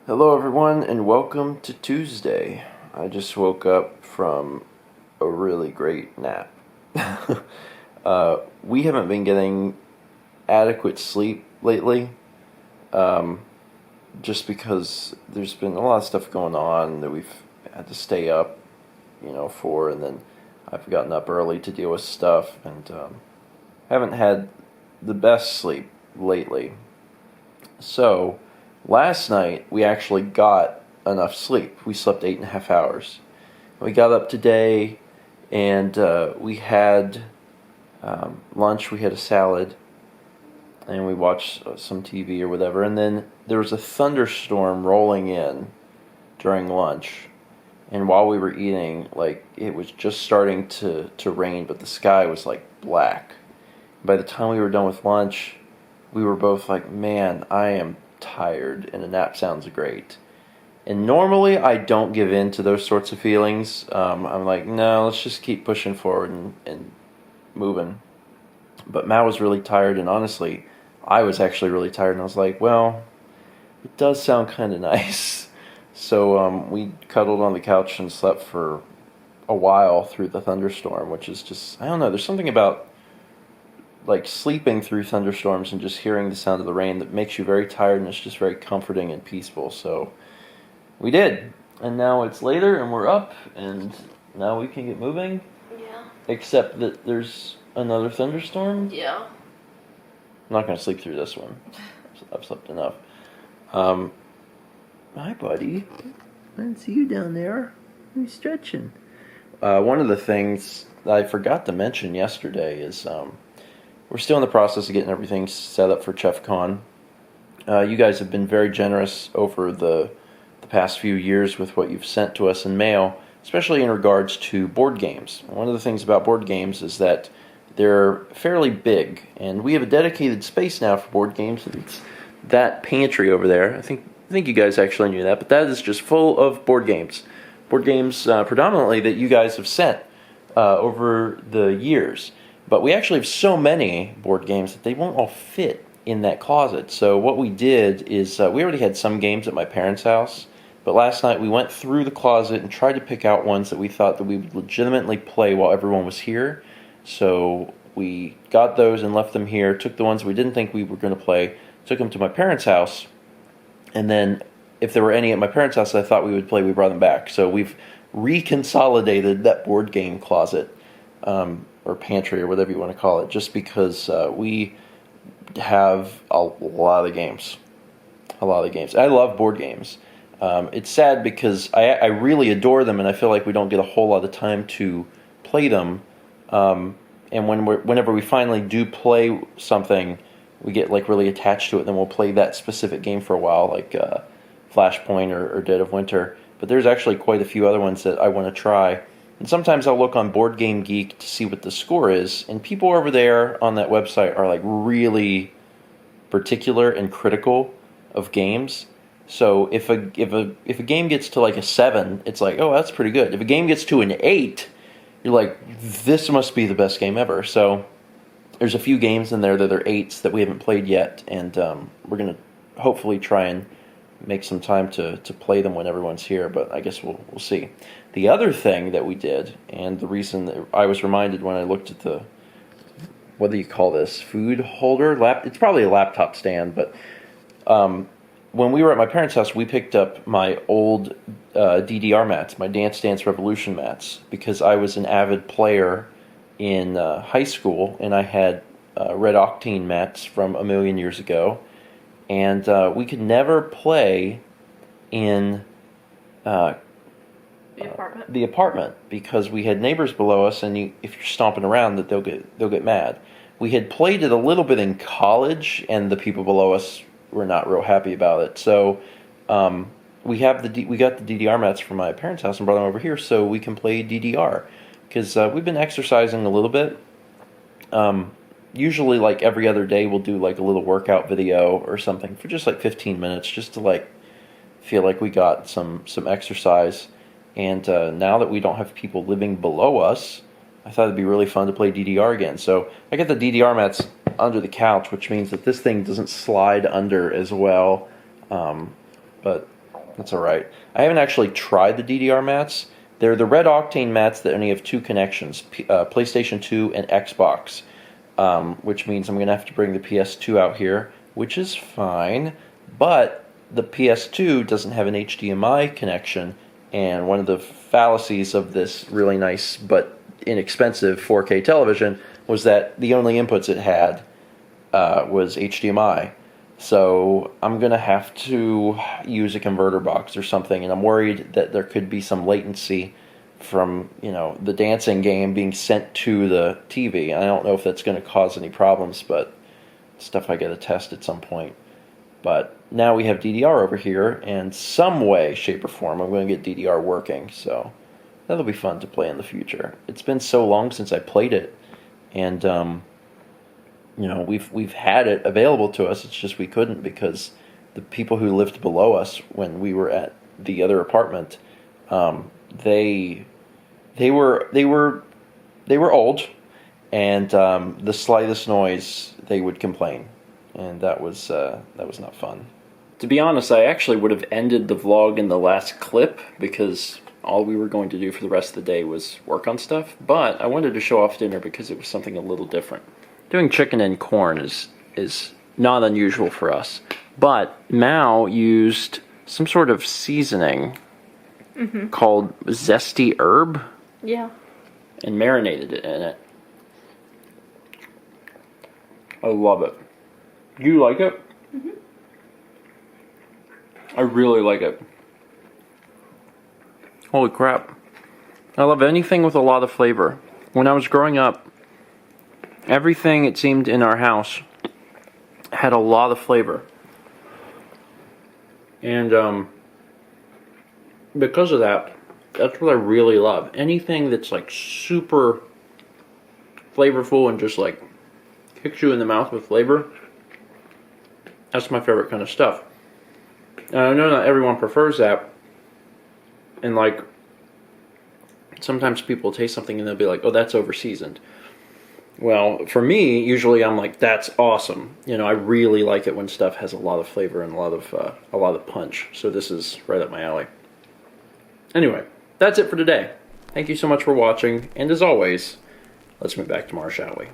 Hello, everyone, and welcome to Tuesday. I just woke up from a really great nap. We haven't been getting adequate sleep lately, um, just because there's been a lot of stuff going on that we've had to stay up, for, and then I've gotten up early to deal with stuff, and haven't had the best sleep lately. So, last night we actually got enough sleep. We slept 8.5 hours. We got up today and we had lunch. We had a salad and we watched some TV or whatever. And then there was a thunderstorm rolling in during lunch. And while we were eating, it was just starting to rain, but the sky was like black. By the time we were done with lunch, we were both like, man, I am tired, and a nap sounds great. And normally I don't give in to those sorts of feelings. I'm like, no, let's just keep pushing forward and moving. But Matt was really tired, and honestly, I was actually really tired, and I was like, well, it does sound kind of nice. So we cuddled on the couch and slept for a while through the thunderstorm, which is just, I don't know, there's something about sleeping through thunderstorms and just hearing the sound of the rain that makes you very tired, and it's just very comforting and peaceful. So we did, and now it's later and we're up, and now we can get moving. Yeah. Except that there's another thunderstorm. Yeah. I'm not going to sleep through this one. I've slept enough. Hi, buddy. I didn't see you down there. Are you stretching? One of the things that I forgot to mention yesterday is we're still in the process of getting everything set up for ChefCon. You guys have been very generous over the past few years with what you've sent to us in mail, especially in regards to board games. One of the things about board games is that they're fairly big, and we have a dedicated space now for board games. It's that pantry over there. I think you guys actually knew that, but that is just full of board games. Board games predominantly that you guys have sent over the years. But we actually have so many board games that they won't all fit in that closet. So what we did is we already had some games at my parents' house, but last night we went through the closet and tried to pick out ones that we thought that we would legitimately play while everyone was here. So we got those and left them here, took the ones we didn't think we were going to play, took them to my parents' house, and then if there were any at my parents' house that I thought we would play, we brought them back. So we've reconsolidated that board game closet. Or pantry, or whatever you want to call it, just because we have a lot of games. A lot of games. I love board games. It's sad because I really adore them, and I feel like we don't get a whole lot of time to play them. And whenever we finally do play something, we get really attached to it, and then we'll play that specific game for a while, like Flashpoint or Dead of Winter. But there's actually quite a few other ones that I want to try. And sometimes I'll look on Board Game Geek to see what the score is, and people over there on that website are really particular and critical of games. So if a game gets to a 7, it's like, oh, that's pretty good. If a game gets to an 8, you're like, this must be the best game ever. So there's a few games in there that are 8s that we haven't played yet, and we're gonna hopefully try and make some time to play them when everyone's here, but I guess we'll see. The other thing that we did, and the reason that I was reminded when I looked at the, what do you call this, food holder? It's probably a laptop stand, but when we were at my parents' house, we picked up my old DDR mats, my Dance Dance Revolution mats, because I was an avid player in high school, and I had Red Octane mats from a million years ago, and we could never play in the apartment because we had neighbors below us, and if you're stomping around, that they'll get mad. We had played it a little bit in college, and the people below us were not real happy about it. So we got the DDR mats from my parents' house and brought them over here so we can play DDR, because we've been exercising a little bit. Usually, every other day, we'll do a little workout video or something for just 15 minutes, just to feel like we got some exercise. And now that we don't have people living below us, I thought it'd be really fun to play DDR again. So I got the DDR mats under the couch, which means that this thing doesn't slide under as well. But That's all right. I haven't actually tried the DDR mats. They're the red octane mats that only have two connections, PlayStation 2 and Xbox, which means I'm going to have to bring the PS2 out here, which is fine, but the PS2 doesn't have an HDMI connection, and one of the fallacies of this really nice but inexpensive 4K television was that the only inputs it had was HDMI. So I'm going to have to use a converter box or something, and I'm worried that there could be some latency from, the dancing game being sent to the TV. I don't know if that's going to cause any problems, but stuff I got to test at some point. But now we have DDR over here, and some way, shape, or form, I'm going to get DDR working, so that'll be fun to play in the future. It's been so long since I played it, and we've had it available to us. It's just we couldn't because the people who lived below us when we were at the other apartment, they were old, and the slightest noise they would complain, and that was not fun. To be honest, I actually would have ended the vlog in the last clip because all we were going to do for the rest of the day was work on stuff. But I wanted to show off dinner because it was something a little different. Doing chicken and corn is not unusual for us, but Mao used some sort of seasoning called zesty herb. Yeah. And marinated it in it. I love it. Do you like it? Mm-hmm. I really like it. Holy crap. I love anything with a lot of flavor. When I was growing up, everything, it seemed, in our house had a lot of flavor. And because of that, that's what I really love. Anything that's like super flavorful and just like kicks you in the mouth with flavor, that's my favorite kind of stuff. And I know not everyone prefers that. And like, sometimes people taste something and they'll be like, oh, that's over-seasoned. Well, for me, usually I'm like, that's awesome. I really like it when stuff has a lot of flavor and a lot of punch. So this is right up my alley. Anyway, that's it for today. Thank you so much for watching, and as always, let's move back to Mars, shall we?